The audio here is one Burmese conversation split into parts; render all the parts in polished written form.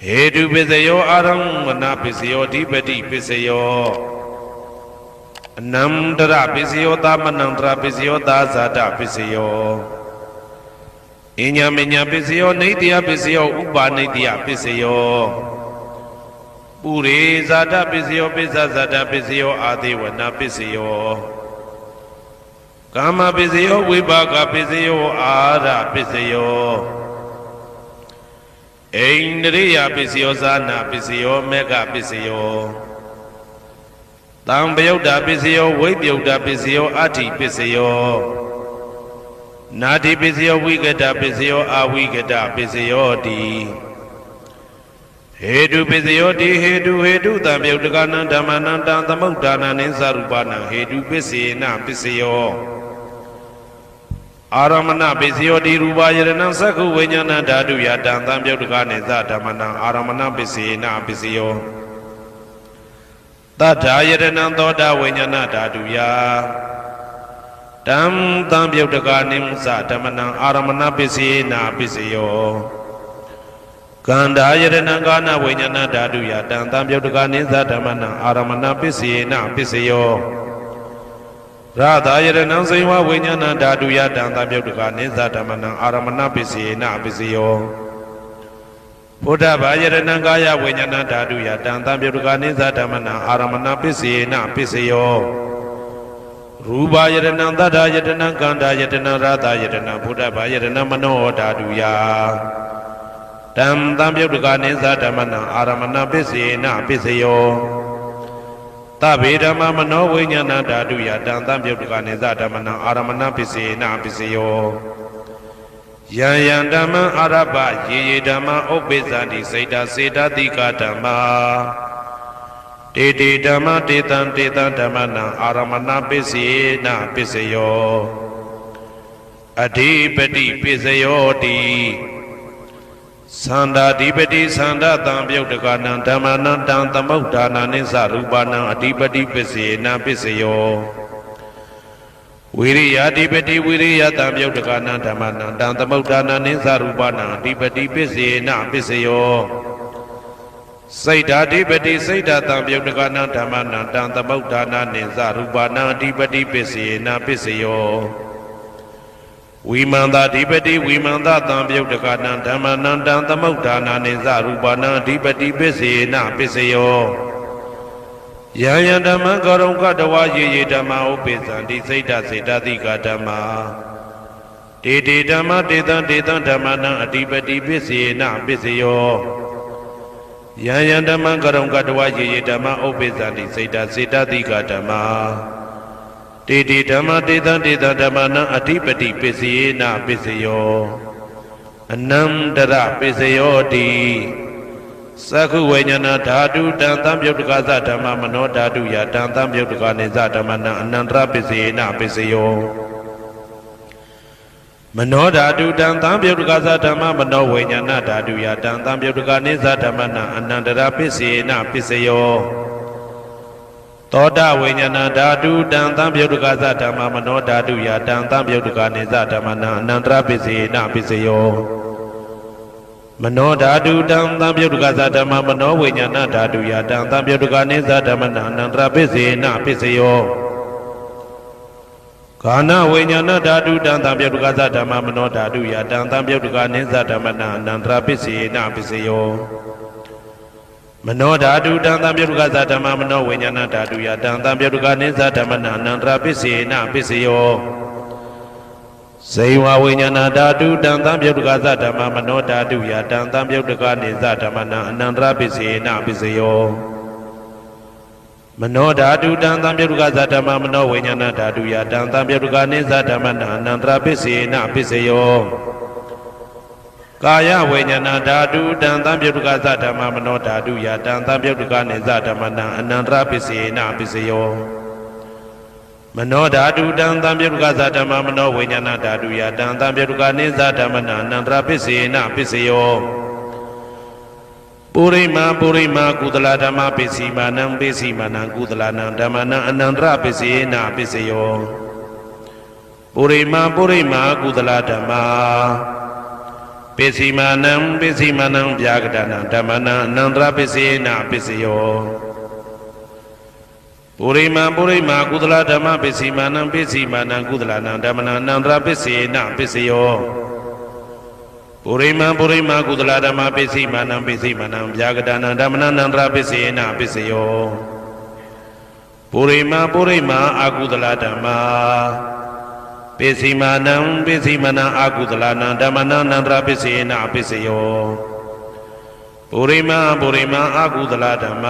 Hedu Pisayo Aramana Pisayo Dipati Pisayo Namdra Pisayo Tamanandra Pisayo Dazada Pisayo Inyaminya Pisayo Nidya Pisayo Uba Nidya Pisayo Puri Zada Pisayo Pisazada Pisayo Adiwana Pisayo Kama Pisayo Vibhaga Pisayo Ara Pisayo Indriya Pisayo Zana Pisayo Mega Pisayo Tambyoda Pisayo Vibhyoda Pisayo Ati Pisayo Nati Pisayo Vigata Pisayo Avigata Pisayo Di Hedu Pisayo Di Hedu Tambyoda Dhamananda Tamudana Ninsarupana Hedu Pisina Pisayo Aramana Pisayo Di Rubayarana Saku Vinyana Dadu Yadam Tambyoda Nisa Dhamana Aramana Pisina Pisayo Tadayarana Toda Vinyana Dadu Ya Dam Tambyoda Nimsa Dhamana Aramana Pisina Pisayo Gandayarana Gana Vinyana Dadu Yadam Tambyoda Nisa Dhamana Aramana Pisina Pisayo Radhayarana Saiva Vinyana Dadu Yadam Tambyoda Nisa Dhamana Aramana Pisina Pisayo Buddha Vayarana Gaya Vinyana Dadu Yadam Tambyoda Nisa Dhamana Aramana Pisina Pisayo Rubayarana Dadayarana Gandayarana Radhayarana Buddha Vayarana Mano Dadu Ya Dam Tambyoda Nisa Dhamana Aramana Pisina Pisayo Tabedama Mano Vinyana Dadu Yadam Tambyoda Nisa Dhamana Aramana Pisina Pisayo Yan Dhamma Araba Ye Dhamma Obezadi Saita Seda Dika Dhamma Dede Dhamma Detan Dhamana Aramana Pisina Pisayo Adipati Pisayo Di Sanda Dipati Sanda Tambyoda Dhamana Tamudana Nisa Rupana Adipati Pisina Pisayo Viriya Dipati Viriya Tambyoda Dhamana Tamudana Nisa Rupana Adipati Pisina Pisayo Saita Dipati Saita Tambyoda Dhamana Tamudana Nisa Rupana Adipati Pisina Pisayo Vimanda Dipati Vimanda Tambyoda Dhamana Tamudana Nisa Rupana Adipati Pisina Pisayo Yaya Dhamma Garonga Dawa Ye Dhamma Upezandi Saita Saita Dika Dhamma Dede Dhamma Dedan Dhamana Adipati Pisina Pisayo Yaya Dhamma Garonga Dawa Ye Dhamma Upezandi Saita Saita Dika Dhamma Dede Dhamma Dedan Dhamana Adipati Pisina Pisayo Anamdara Pisayo Di Saku Vinyana Dadu Dan Tambyoda Dhamma Mano Dadu Yadam Tambyoda Nisa Dhamana Anandra Pisina Pisayo Mano Dadu Dan Tambyoda Dhamma Mano Vinyana Dadu Yadam Tambyoda Nisa Dhamana Anandra Pisina Pisayo Toda Vinyana Dadu Dan Tambyoda Dhamma Mano Dadu Yadam Tambyoda Nisa Dhamana Anandra Pisina Pisayo Mano Dadu Dam Tambyoda Dhamma Mano Vinyana Dadu Yadam Tambyoda Nisa Dhamana Anandra Pisina Pisayo Kana Vinyana Dadu Dan Tambyoda Dhamma Mano Dadu Yadam Tambyoda Nisa Dhamana Anandra Pisina Pisayo Mano Dadu Dan Tambyoda Dhamma Mano Vinyana Dadu Yadam Tambyoda Nisa Dhamana Anandra Pisina Pisayo Saiva Vinyana Dadu Dan Tambyoda Dhamma Mano Dadu Yadam Tambyoda Nisa Dhamana Anandra Pisina Pisayo Mano Dadu Dan Tambyoda Dhamma Mano Vinyana Dadu Yadam Tambyoda Nisa Dhamana Anandra Pisina Pisayo Kaya Vinyana Dadu Dan Tambyoda Dhamma Mano Dadu Yadam Tambyoda Nisa Dhamana Anandra Pisina Pisayo Mano Dadu Dan Tambyoda Dhamma Mano Vinyana Dadu Yadam Tambyoda Nisa Dhamana Anandra Pisina Pisayo Purima Kudala Dhamma Pisimanam Pisimanam Kudalanam Dhammana Anandra Pisina Pisayo Purima Kudala Dhamma ပိစီမာနံပိစီမာနံဗျာကတနာဓမ္မနံအနန္တရပိစေနပိစယောပုရိမာပုရိမာကုသလဓမ္မပိစီမာနံပိစီမာနံကုသလနံဓမ္မနံအနန္တရပိစေနပိစယောပုရိမာပုရိမာကုသလဓမ္မပိစီမာနံပိစီမာနံဗျာကတနာဓမ္မနံအနန္တရပိစေနပိစယောပုရိမာပုရိမာအာကုသလဓမ္မပိစီမာနံပိစီမာနံအာကုသလနံဓမ္မနံအနန္တရပိစေနပိစယောပုရိမာပုရိမာအာကုသလဓမ္မ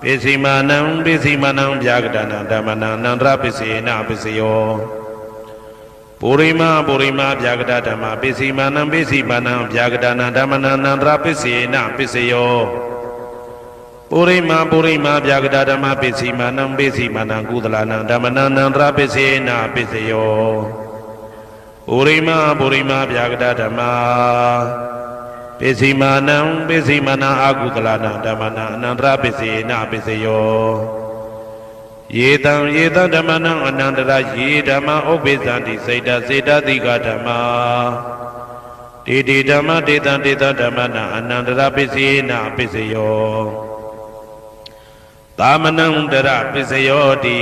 ပိစီမာနံပိစီမာနံဗျာကတနာဓမ္မနံအနန္တရပိစေနပိစယောပုရိမာပုရိမာဗျာကတဓမ္မပိစီမာနံပိစီမာနံဗျာကတနာဓမ္မနံအနန္တရပိစေနပိစယောပုရိမာပုရိမာဗျာကတဓမ္မပိစီမာနံပိစီမာနံကုသလနံဓမ္မနံအနန္တရပိစေနပိစယောပုရိမာပုရိမာဗျာကတဓမ္မပိစီမာနံပိစီမာနံအာကုသလနံဓမ္မနံအနန္တရပိစေနပိစယောယေတံဓမ္မနံအနန္တရယေဓမ္မဥပ္ပိသန္တိစေတစေတတိကဓမ္မတေဓမ္မတေတံဓမ္မနံအနန္တရပိစေနပိစယောသာမနံတရပိစယောတိ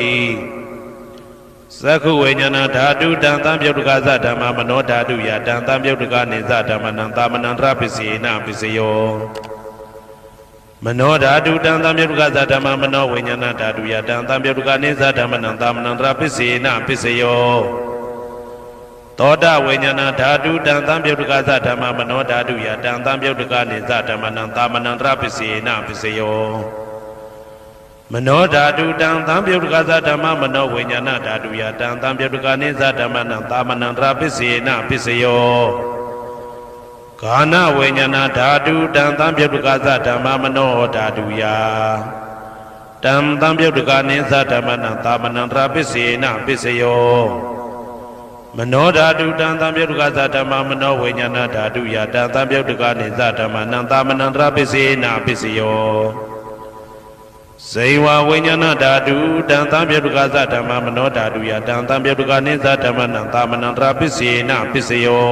သက္ခုဝိညာဏဓာတုတံသံပြုတ်တကသဓမ္မမနောဓာတုယတံသံပြုတ်တကနေသဓမ္မနံသာမနံတရပိစေနပိစယောမနောဓာတုတံသံပြုတ်တကသဓမ္မမနောဝိညာဏဓာတုယတံသံပြုတ်တကနေသဓမ္မနံသာမနံတရပိစေနပိစယောသောတဝိညာဏဓာတုတံသံပြုတ်တကသဓမ္မမနောဓာတုယတံသံပြုတ်တကနေသဓမ္မနံသာမနံတရပိစေနပိစယောမနောဓာတုတံသံပြုတ်တကသဓမ္မမနောဝိညာဏဓာတုယတံသံပြုတ်တကနေသဓမ္မနံသာမနံတရပိစေနပိစယောဂာနဝိညာဏဓာတုတံသံပြုတ်တကသဓမ္မမနောဓာတုယတံသံပြုတ်တကနေသဓမ္မနံသာမနံတရပိစေနပိစယောမနောဓာတုတံသံပြုတ်တကသဓမ္မမနောဝိညာဏဓာတုယတံသံပြုတ်တကနေသဓမ္မနံသာမနံတရပိစေနပိစယောဇေဝဝိညာဏဓာတုတံသံပြုတ်တကသဓမ္မမနောဓာတုယတံသံပြုတ်တကနေသဓမ္မနံသာမနံတရပိစေနပိစယော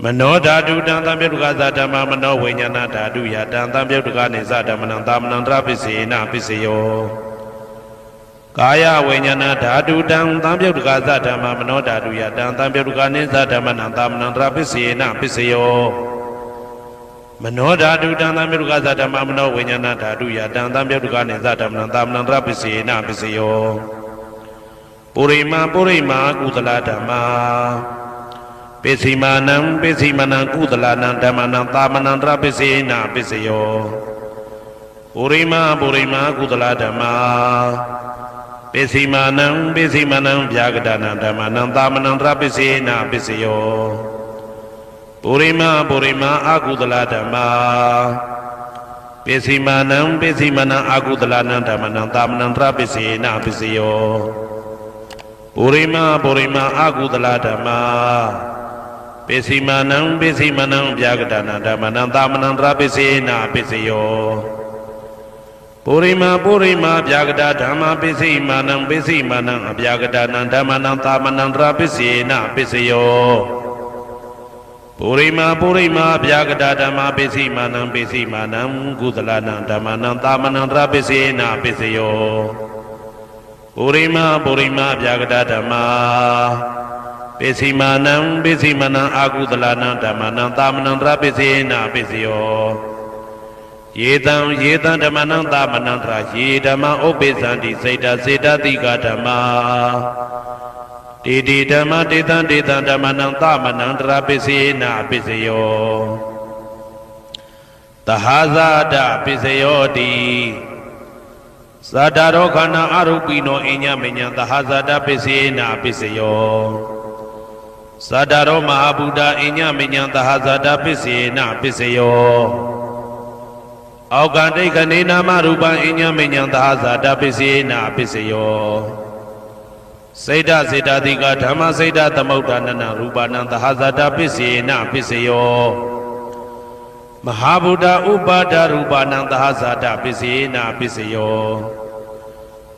မနောဓာတုတံသံပြုတ်တကသဓမ္မမနောဝိညာဏဓာတုယတံသံပြုတ်တကနေသဓမ္မနံသာမနံတရပိစေနပိစယောကာယဝိညာဏဓာတုတံသံပြုတ်တကသဓမ္မမနောဓာတုယတံသံပြုတ်တကနေသဓမ္မနံသာမနံတရပိစေနပိစယောမနောဓာတုတံသံပြုတ်တကသဓမ္မမနောဝိညာဏဓာတုယတံသံပြုတ်တကနေသဓမ္မနံသာမနံတရပိစေနပိစယောပုရိမာပုရိမာကုသလဓမ္မပိစီမာနံပိစီမာနံကုသလနံဓမ္မနံသာမနံတရပိစေနပိစယောပုရိမာပုရိမာကုသလဓမ္မပိစီမာနံပိစီမာနံဗျာကတနာဓမ္မနံသာမနံတရပိစေနပိစယောပုရိမာပုရိမာအာကုသလဓမ္မပိစီမာနံပိစီမာနံအာကုသလနံဓမ္မနံသာမနံတရပိစေနပိစယောပုရိမာပုရိမာအာကုသလဓမ္မပိစီမာနံပိစီမာနံဗျာကတနာဓမ္မနံသာမနံတရပိစေနပိစယောပုရိမာပုရိမာဗျာကတဓမ္မပိစီမာနံပိစီမာနံအဗျာကတနာဓမ္မနံသာမနံတရပိစေနပိစယောပုရိမာပုရိမာဗျာကတဓမ္မပိစီမာနံပိစီမာနံကုသလနံဓမ္မနံသာမနံတရပိစေနပိစယောပုရိမာပုရိမာဗျာကတဓမ္မပိစီမာနံပိစီမာနံအာကုသလနံဓမ္မနံသာမနံတရပိစေနပိစယောယေတံဓမ္မနံသာမနံတရယေဓမ္မဥပ္ပိသန္တိစေတစေတတိကဓမ္မတေဓမ္မတေတံဓမ္မနံသာမနံတရပိစေနပိစယောသဟာဇာတပိစယောတိသတ္တရောခန္ဓာအရုပိနောအညမညံသဟာဇာတပိစေနပိစယောသတ္တရောမဟာဗုဒ္ဓအညမညံသဟာဇာတပိစေနပိစယောအောက်ကတိတ်ကနေနာမရူပံအညမညံသဟာဇာတပိစေနပိစယောစေတစေတတိကဓမ္မစေတသမုဋ္ဌာနနရူပနံသဟာဇာတပိစေနပိစယောမဟာဗုဒ္ဓဥပါဒရူပနံသဟာဇာတပိစေနပိစယော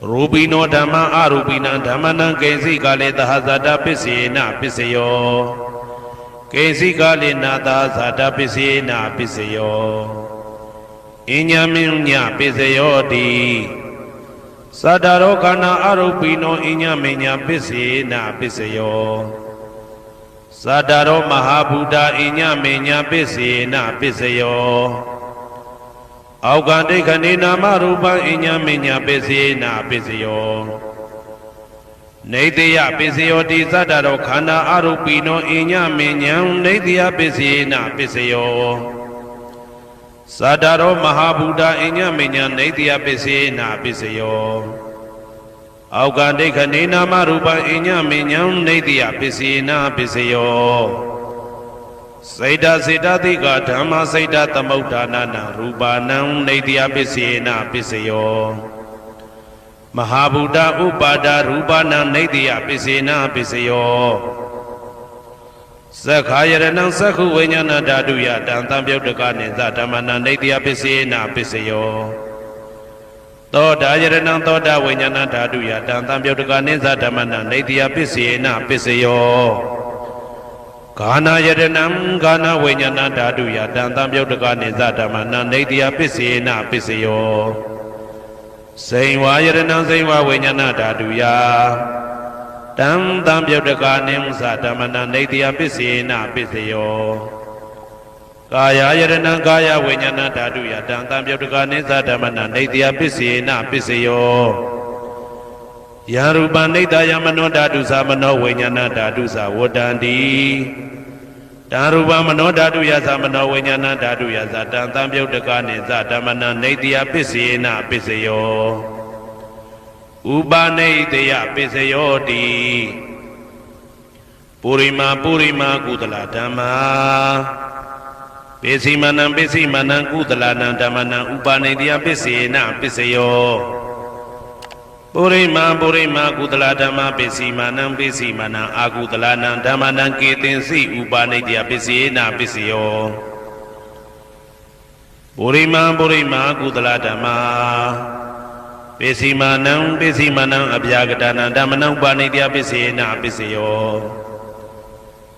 ရူပိနောဓမ္မအရူပိနံဓမ္မနံကိဉ္စိကလေသဟာဇာတပိစေနပိစယော ကိစီကာလိနာသာဇာတပစ္စယေနာပစ္စယောအညမင်းညပစ္စယောတိသတ္တရောခန္ဓာအရုပိနောအညမင်းညပစ္စယေနာပစ္စယောသတ္တရောမဟာဗုဒ္ဓအညမင်းညပစ္စယေနာပစ္စယောအောက်ကဒိဋ္ဌနေနာမရူပံအညမင်းညပစ္စယေနာပစ္စယောနေတယပစ္စယောတိသတ္တရောခန္ဓာအရုပိနောအညမင်းညံနေတယပစ္စယေနာပစ္စယောသတ္တရောမဟာဗုဒ္ဓအညမညနေတယပစ္စေနာပစ္စယောအောက်ကဒိဋ္ဌနေနာမရူပံအညမညနေတယပစ္စေနာပစ္စယောစိတ်တစေတသိကဓမ္မစိတ်တသမုဋ္ဌာနာနာရူပါဏံနေတယပစ္စေနာပစ္စယောမဟာဗုဒ္ဓဥပါဒရူပနာနေတယပစ္စေနာပစ္စယောသက္ခာယရဏံသက္ခုဝိညာဏဓာတုယတံတံပြုတ်တကနိသဓမ္မနာနေတယပစ္စေနာပစ္စယောသောတာယရဏံသောတာဝိညာဏဓာတုယတံတံပြုတ်တကနိသဓမ္မနာနေတယပစ္စေနာပစ္စယောဂာနာယရဏံဂာနာဝိညာဏဓာတုယတံတံပြုတ်တကနိသဓမ္မနာနေတယပစ္စေနာပစ္စယောစိန်ဝါယရဏံစိန်ဝါဝိညာဏဓာတုယတံတံပြုတ်တကနိသဓမ္မနာနေတယပစ္စေနာပစ္စယောကာယယရဏံကာယဝိညာဏဓာတုယတံတံပြုတ်တကနိသဓမ္မနာနေတယပစ္စေနာပစ္စယောယရူပနိတယမနောဓာတုသမနောဝိညာဏဓာတုသဝတ္တန္တိတံရူပမနောဓာတုယသမနောဝိညာဏဓာတုယသတံတံပြုတ်တကနိသဓမ္မနာနေတယပစ္စေနာပစ္စယောဥပါနေတယပစ္စယောတိပုရိမာကုသလဓမ္မာပိစိမနံကုသလနံဓမ္မနံဥပါနေတယပစ္စေနပစ္စယောပုရိမာကုသလဓမ္မာပိစိမနံအာကုသလနံဓမ္မနံကေတင်စီဥပါနေတယပစ္စေနပစ္စယောပုရိမာကုသလဓမ္မာပိစိမနံအဗျာကတနာဓမ္မနံပါဏိတယပစ္စေနာပစ္စယော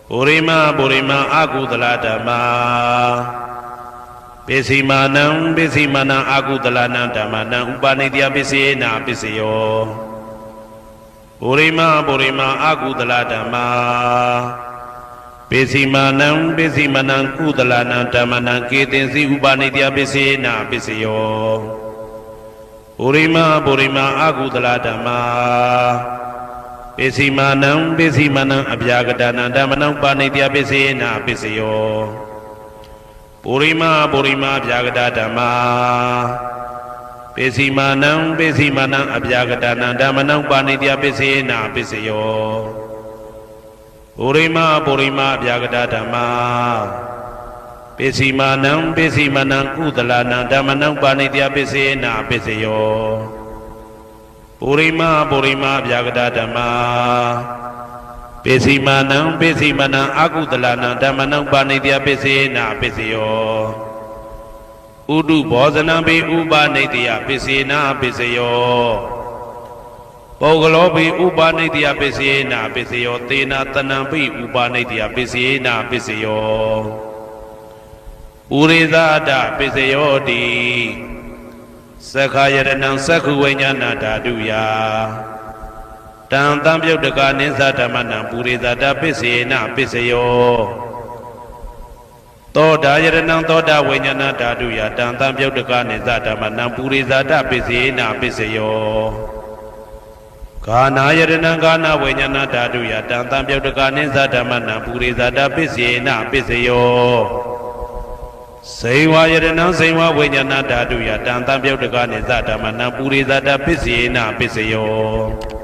ပုရိမာအာကုသလဓမ္မာပိစိမနံအာကုသလနံဓမ္မနံဥပါဏိတယပစ္စေနာပစ္စယောပုရိမာအာကုသလဓမ္မာပိစိမနံကုသလနံဓမ္မနံကေတင်စီဥပါဏိတယပစ္စေနာပစ္စယောပုရိမာအာကုသလဓမ္မာပိစိမနံအဗျာကတနာဓမ္မနံပါဏိတယပစ္စေနာပစ္စယောပုရိမာအဗျာကတဓမ္မာပိစိမနံအဗျာကတနာဓမ္မနံပါဏိတယပစ္စေနာပစ္စယောပုရိမာအဗျာကတဓမ္မာပိစိမနံကုသလနံဓမ္မနံပါဏိတယပစ္စေနာပစ္စယောပုရိမာအဗျာကတဓမ္မာပိစိမနံအာကုသလနံဓမ္မနံပါဏိတယပစ္စေနာပစ္စယောဥဒုဘောဇနံပိဥပါနိတယပစ္စေနာပစ္စယောပုဂ္ဂလောပိဥပါနိတယပစ္စေနာပစ္စယောသေနာတနံပိဥပါနိတယပစ္စေနာပစ္စယောဥရိသဒပစ္စယောတိသက္ခာယရဏံသက္ခုဝိညာဏဓာတုယတံတံပြုတ်တကနိသဓမ္မနံပုရိသဒပစ္စေနပစ္စယောသောတာယရဏံသောတာဝိညာဏဓာတုယတံတံပြုတ်တကနိသဓမ္မနံပုရိသဒပစ္စေနပစ္စယောဂာနာယရဏံဂာနာဝိညာဏဓာတုယတံတံပြုတ်တကနိသဓမ္မနံပုရိသဒပစ္စေနပစ္စယောစေဝါယရဏံစေဝဝိညာဏဓာတုယတံတံပြုတ်တကနိသဓမ္မနံပုရိသဒပစ္စေနပစ္စယော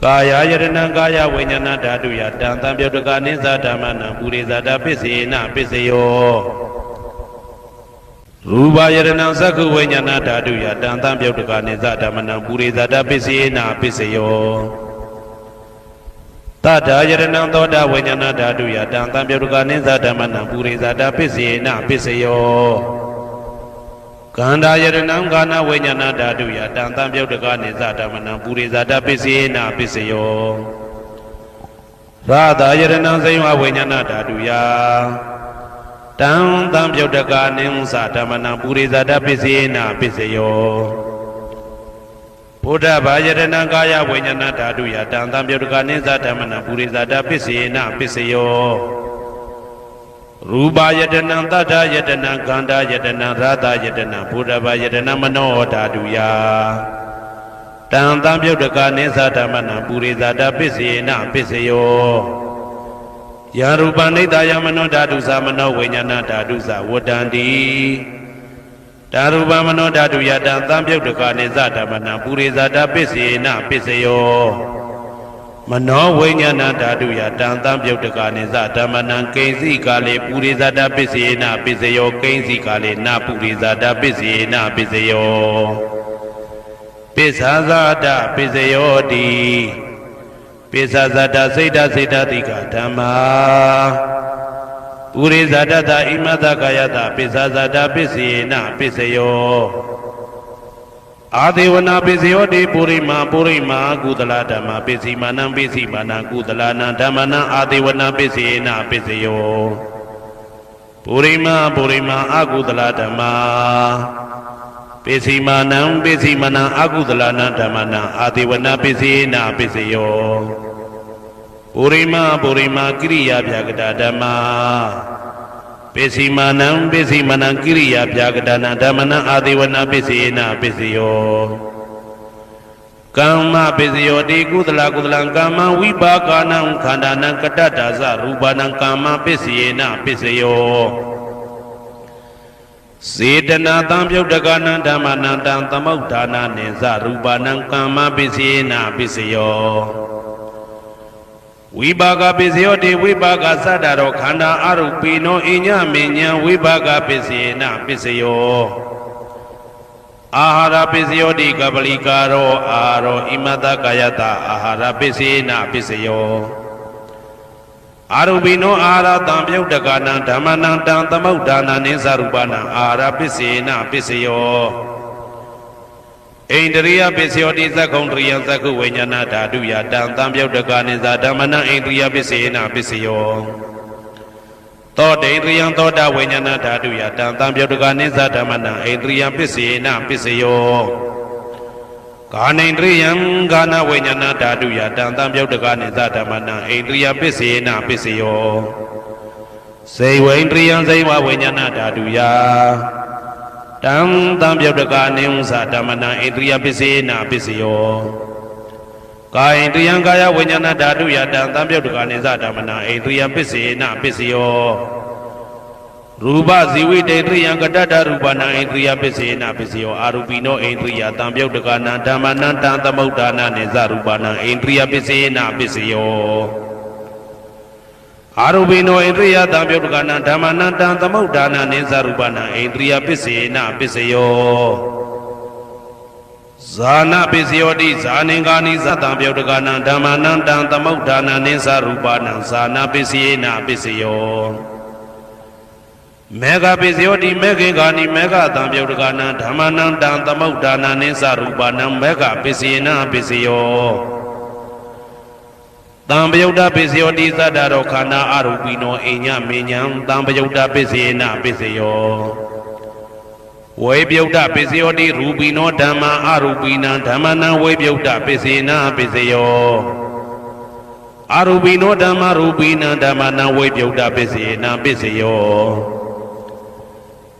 ကာယယရဏံကာယဝိညာဏဓာတုယတံတံပြုတ်တကနိသဓမ္မနံပုရိသဒပစ္စေနပစ္စယောရူပယရဏံသက္ခုဝိညာဏဓာတုယတံတံပြုတ်တကနိသဓမ္မနံပုရိသဒပစ္စေနပစ္စယောတထာယရဏံသောတာဝိညာဏဓာတုယတံတံပြုတ်တကနိသဓမ္မနံပုရိသဒပစ္စေနပစ္စယောကန္တာယရဏံကာနဝိညာဏဓာတုယတံတံပြုတ်တကနိသဓမ္မနံပုရိသဒပစ္စေနပစ္စယောရ ရာသာယရဏံစိဝဝိညာဏဓာတုယတံတံပြုတ်တကာနိသဓမ္မနံပုရိသတပစ္စေနပစ္စယောဘုဒ္ဓဘာယရဏံကာယဝိညာဏဓာတုယတံတံပြုတ်တကာနိသဓမ္မနံပုရိသတပစ္စေနပစ္စယောရူပယတနံတတ္ထယတနံခန္ဓာယတနံရာသယတနံဘုဒ္ဓဘာယတနံမနောဓာတုယတံတံပြုတ်တကာနိသဓမ္မနံပုရိသတပစ္စေနပစ္စယောယာရူပနိတ္တယမနောဓာတုသမနောဝိညာဏဓာတုသဝတ္တန္တိဓာရူပမနောဓာတုယတံတံပြုတ်တကာနိသဓမ္မနံပုရိသတပစ္စေနပစ္စယောမနောဝိညာဏဓာတုယတံတံပြုတ်တကာနိသဓမ္မနံကိဉ္စီကာလေပုရိသတပစ္စေနပစ္စယောကိဉ္စီကာလေနပုရိသတပစ္စေနပစ္စယောပစ္ဆာဇာတပစ္စယောတိပိစ္ဆာဇတစိတ်တစိတ်တတိကဓမ္မာပုရိဇတတဣမတကာယတပိစ္ဆာဇတပစ္စေနပစ္စယောအာဒေဝနာပစ္စယောတိပုရိမာကုသလဓမ္မာပစ္စည်းမာနံပစ္စည်းမာနံကုသလနံဓမ္မနံအာဒေဝနာပစ္စေနပစ္စယောပုရိမာအကုသလဓမ္မာပစ္စည်းမာနံအကုသလနံဓမ္မနံအာဒေဝနာပစ္စေနပစ္စယောပုရိမာကိရိယာပြာကတာဓမ္မာပစ္စည်းမာနံကိရိယာပြာကတာနံဓမ္မနံအာဒေဝနာပစ္စေနပစ္စယောကမ္မပစ္စယောတိကုသလကမ္မဝိပါကနံခန္ဓာနံကတ္တဒါဇရူပနံကမ္မပစ္စေနပစ္စယောစေတနာတံပြုတ်တကနံဓမ္မနံတံသမုဋ္ဌာနာနိသရူပနံကမ္မပစ္စေနပစ္စယောဝိပါကပစ္စယောတိဝိပါကသတ္တရောခန္ဓာအရုပိနောအညမေညာဝိပါကပစ္စေနပစ္စယောအာဟာရပစ္စယောတိကပလိကာရောအာရောဣမတကာယတအာဟာရပစ္စေနပစ္စယောအာရုပိနောအာဟာရတံပြုတ်တကနံဓမ္မနံတံသမုဋ္ဌာနာနိသရူပနံအာဟာရပစ္စေနပစ္စယောဣန္ဒရိယပစ္စယောတိသက္ကုံတရိယသက္ကုဝိညာဏဓာတုယတံတံပြုတ်တကနိသဓမ္မနံဣန္ဒရိယပစ္စေနပစ္စယောသောတေန္ဒရိယသောတာဝိညာဏဓာတုယတံတံပြုတ်တကနိသဓမ္မနံဣန္ဒရိယပစ္စေနပစ္စယောကာနိန္ဒရိယံကာနဝိညာဏဓာတုယတံတံပြုတ်တကနိသဓမ္မနံဣန္ဒရိယပစ္စေနပစ္စယောစေဝိန္ဒရိယံစေဝဝိညာဏဓာတုယတံတံပြုတ်တကနိသဓမ္မနံဣန္ဒရိယပစ္စေနပစ္စယောကာယန္ဒရိယံကာယဝိညာဏဓာတုယတံတံပြုတ်တကနိသဓမ္မနံဣန္ဒရိယပစ္စေနပစ္စယောရူပဇီဝိတေတရိယံကတ္တရူပနံဣန္ဒရိယပစ္စေနပစ္စယောအာရူပိနောဣန္ဒရိယတံပြုတ်တကနံဓမ္မနံတံသမုဋ္ဌာနာနိသရူပနံဣန္ဒရိယပစ္စေနပစ္စယောအာရူပိနောဣန္ဒရိယတံပြုတ်တကနံဓမ္မနံတံသမုဋ္ဌာနာနိသရူပနံဣန္ဒရိယပစ္စေနပစ္စယောဇာနပစ္စယောတိဇာနင်္ဂာနိသတံပြုတ်တကနံဓမ္မနံတံသမုဋ္ဌာနာနိသရူပနံဇာနပစ္စေနပစ္စယောမေဃပစ္စယောတိမေခေဂာနိမေဃတံပြုတ်တကနံဓမ္မနံတံသမုဋ္ဌာနာနိသရူပနံမေဃပစ္စေနပစ္စယောတံပယုတ်တပစ္စယောတိသတ္တရောခန္ဓာအရူပိနောအိညမေညံတံပယုတ်တပစ္စေနပစ္စယောဝေပယုတ်တပစ္စယောတိရူပိနောဓမ္မာအရူပိနံဓမ္မနံဝေပယုတ်တပစ္စေနပစ္စယောအရူပိနောဓမ္မာရူပိနံဓမ္မနံဝေပယုတ်တပစ္စေနပစ္စယော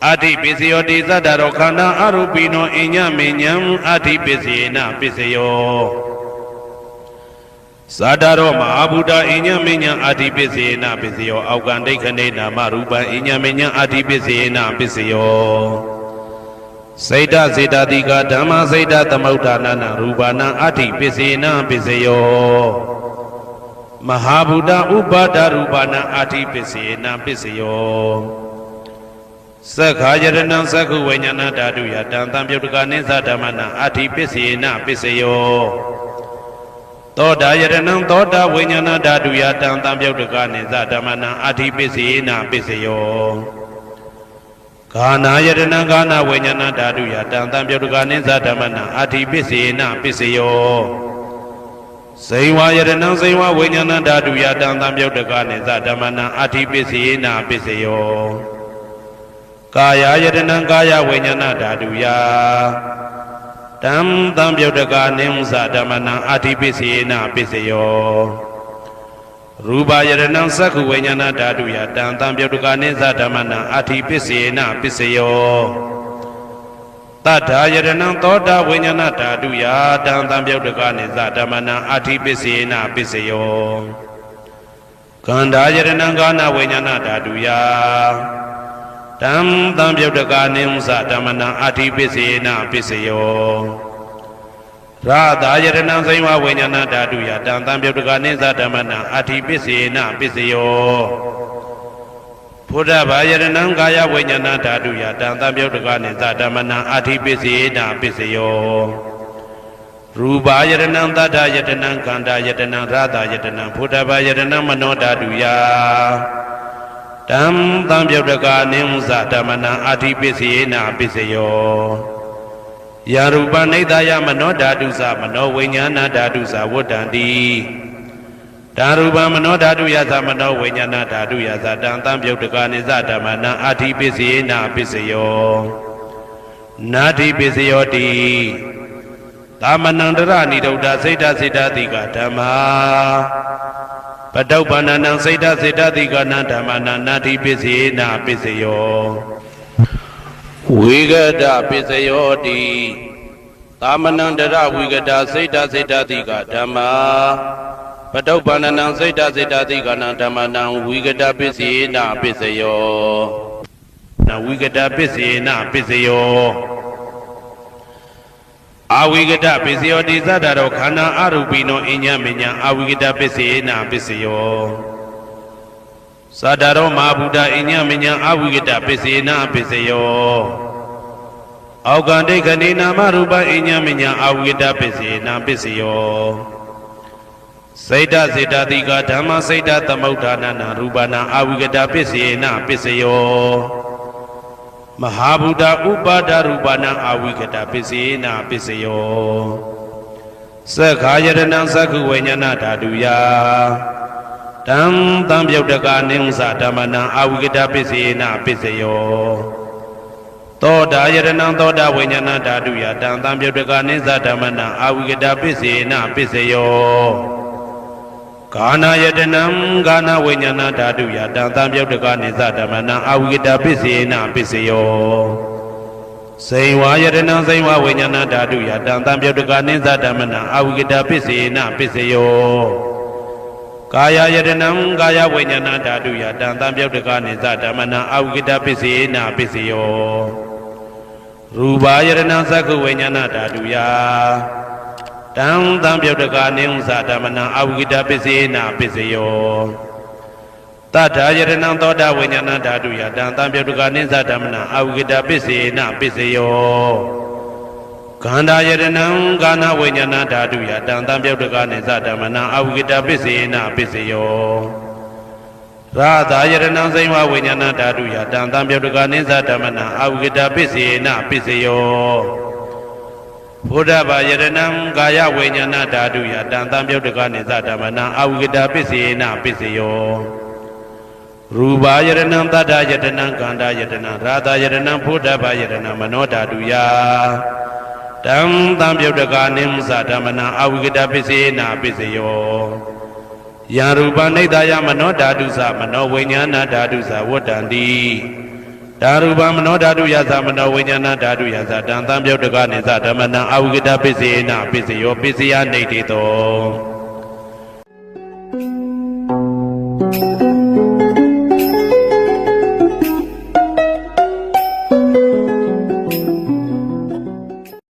အဋ္ဌိပစ္စယောတိသတ္တရောခန္ဓာအရူပိနောအိညမေညံအဋ္ဌိပစ္စေနပစ္စယောသတ္တရောမဟာဗုဒ္ဓအိညမေညံအဋ္ဌိပစ္စေနပစ္စယောအောက်ကံဒိဋ္ဌနေနာမရူပံအိညမေညံအဋ္ဌိပစ္စေနပစ္စယောစေတစေတတိကဓမ္မစေတသမုဋ္ဌာနာရူပနံအဋ္ဌိပစ္စေနပစ္စယောမဟာဗုဒ္ဓဥပါဒရူပနံအဋ္ဌိပစ္စေနပစ္စယောသက္ခာယရဏံသက္ခုဝိညာဏဓာတုယတံတံပြုတ်တကနိသဓမ္မနံအဋ္ဌိပစ္စေနပစ္စယောသောတာယရဏံသောတာဝိညာဏဓာတုယတံတံပြုတ်တကနိသဓမ္မနံအဋ္ဌိပစ္စေနပစ္စယောဂာနာယတနာဂာနာဝိညာဏဓာတုယတံတံပြုတ်တကနိသဓမ္မနံအဋ္ဌိပစ္စေနပစ္စယော ဇိဝယတနံဇိဝဝိညာဏဓာတုယတံသံပြုတ်တကနေသဓမ္မနံအဋ္ဌိပစ္စယေနပစ္စယောကာယယတနံကာယဝိညာဏဓာတုယတံသံပြုတ်တကနေသဓမ္မနံအဋ္ဌိပစ္စယေနပစ္စယောရူပယတနံသက္ခုဝိညာဏဓာတုယတံသံပြုတ်တကနေသဓမ္မနံအဋ္ဌိပစ္စယေနပစ္စယောတထာယတနံသောတာဝိညာဏဓာတုယတံသံပြုတ်တကနေသဓမ္မနံအဋ္ဌိပစ္စယေနပစ္စယောကန္ဓာယတနံကာနဝိညာဏဓာတုယတံသံပြုတ်တကနေသဓမ္မနံအဋ္ဌိပစ္စယေနပစ္စယောရတာယတနံဇိဝဝိညာဏဓာတုယတံသံပြုတ်တကနေသဓမ္မနံအဋ္ဌိပစ္စယေနပစ္စယောဘုဒ္ဓဘာယတနံကာယဝိညာဏဓာတုယတံသံပြုတ်တကနေသဓမ္မနံအဋ္ဌိပစ္စယေနပစ္စယောရူပယတနံသတ္တယတနံကန္တာယတနံရတာယတနံဘုဒ္ဓဘာယတနံမနောဓာတုယတံသံပြုတ်တကနေသဓမ္မနံအဋ္ဌိပစ္စယေနပစ္စယောယာရူပနိဒာယမနောဓာတုသမနောဝိညာဏဓာတုသဝတ္တံတိဓာရူပမနောဓာတုယသမနောဝိညာဏဓာတုယသတံသံပြုတ်တကနေသဓမ္မနံအဋ္ဌိပစ္စယေနပစ္စယောနာတိပစ္စယောတိသမနန္တရဏိဒုဒ္ဓစိတ်တစိတ္တတိကဓမ္မာပတုပ္ပန္နံစိတ်တစိတ္တတိကနံဓမ္မနံနာတိပစ္စယေနပစ္စယောဝိဂဒပစ္စယောတိသမနန္တရဝိဂဒစိတ်တစိတ္တတိကဓမ္မာပတုပ္ပန္နံစိတ်တစိတ္တတိကနံဓမ္မနံဝိဂဒပစ္စယေနပစ္စယောနဝိဂဒပစ္စယေနပစ္စယောအဝိဂဒပစ္စယောတိသတ္တရောခန္ဓာအရူပိနောအညမညအဝိဂဒပစ္စယေနပစ္စယောသတ္တရောမဟာဗုဒ္ဓအညမညအဝိဂဒပစ္စယေနပစ္စယောအောကံဒိဋ္ဌိနာမရူပအညမညအဝိဂဒပစ္စယေနပစ္စယောစိတ်တစေတတိကဓမ္မစိတ်တသမုဋ္ဌာနနာရူပနာအဝိကတပစ္စယေနပစ္စယောမဟာဗုဒ္ဓဥပါဒရူပနာအဝိကတပစ္စယေနပစ္စယောသက္ခာယတနံသက္ခုဝိညာဏဓာတုယတံသံပြုတ်တကနေသဓမ္မနံအဝိကတပစ္စယေနပစ္စယောသောတာယတနံသောတာဝိညာဏဓာတုယတံသံပြုတ်တကနေသဓမ္မနံအဝိကတပစ္စယေနပစ္စယောကာနာယတနံကာနဝိညာဏဓာတုယတံသံပြုတ်တကနေသဓမ္မနံအဝိကတပစ္စယေနပစ္စယောဇိဝယတနံဇိဝဝိညာဏဓာတုယတံသံပြုတ်တကနေသဓမ္မနံအဝိကတပစ္စယေနပစ္စယောကာယယတနံကာယဝိညာဏဓာတုယတံသံပြုတ်တကနေသဓမ္မနံအဝိကတပစ္စယေနပစ္စယောရူပယတနံသက္ခုဝိညာဏဓာတုယတံသံပြုတ်တကနေသဓမ္မနံအဝိကတပစ္စယေနပစ္စယောတထာယတနံသောတာဝိညာဏဓာတုယတံသံပြုတ်တကနေသဓမ္မနံအဝိကတပစ္စယေနပစ္စယောကန္ဓာယတနံကာနဝိညာဏဓာတုယတံသံပြုတ်တကနေသဓမ္မနံအဝိကတပစ္စယေနပစ္စယောရတာယတနံဇိဝဝိညာဏဓာတုယတံသံပြုတ်တကနေသဓမ္မနံအဝိကတပစ္စယေနပစ္စယောဘုဒ္ဓဘာယတနံကာယဝိညာဏဓာတုယတံသံပြုတ်တကနေသဓမ္မနံအဝိကတပစ္စယေနပစ္စယောရူပယတနံတတ္တယတနံကန္တာယတနံရတာယတနံဘုဒ္ဓဘာယတနံမနောဓာတုယတံသံပြုတ်တကနေသဓမ္မနံအဝိကတပစ္စယေနပစ္စယောယံရူပနိဒာယမနောဓာတုသမနောဝိညာဏဓာတုသဝတ္တံတိဓာရူပမနောဓာတုယသမနောဝိညာဏဓာတုယသတံသံပြုတ်တကနေသဓမ္မနံအဝိကတပစ္စယေနပစ္စယောပစ္စယနေတိတော